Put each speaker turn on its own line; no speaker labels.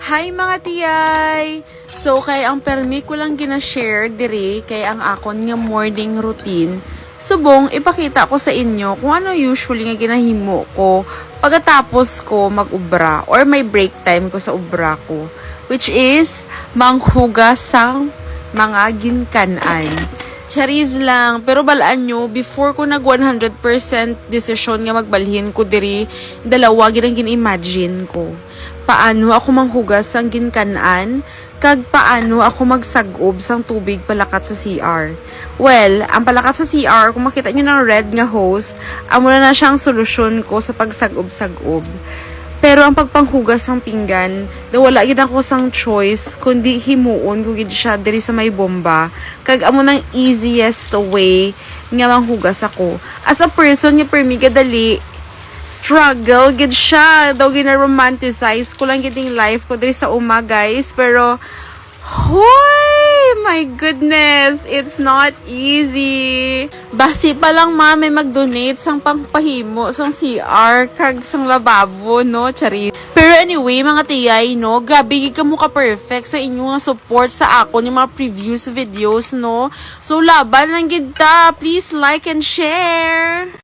Hi mga tiyay! So, kay ang permi ko lang gina-share diri kay ang akon nga morning routine. Subong, ipakita ko sa inyo kung ano usually nga ginahimo ko pagkatapos ko mag-ubra or may break time ko sa ubra ko. Which is, manghugas sang mga ginkanan. Charis lang, pero balaan nyo, before ko nag 100% decision nga magbalhin ko diri, dalawa ginang gin-imagine ko. Paano ako manghugas sang ginkanan, kag paano ako magsagob sang tubig palakat sa CR. Well, ang palakat sa CR, kung makita nyo ng red nga hose, amo na siyang solusyon ko sa pagsagob-sagob. Pero ang pagpanghugas ng pinggan, wala gid ako sang choice kundi himuon ko gid siya diri sa may bomba. Kag amo nang easiest way nga manghugas ako. As a person nga permiga dali struggle gid siya. Daw gina-romanticize ko lang gid yung life ko diri sa uma, guys. Pero my goodness, it's not easy. Basi pa lang may mag-donate sang pangpahimo sang CR kag sang lababo, no, chari. Pero anyway, mga tiyay, no, grabe gid kamo ka perfect sa inyo nga support sa ako yung mga previous videos, no. So laban lang gid ta. Please like and share.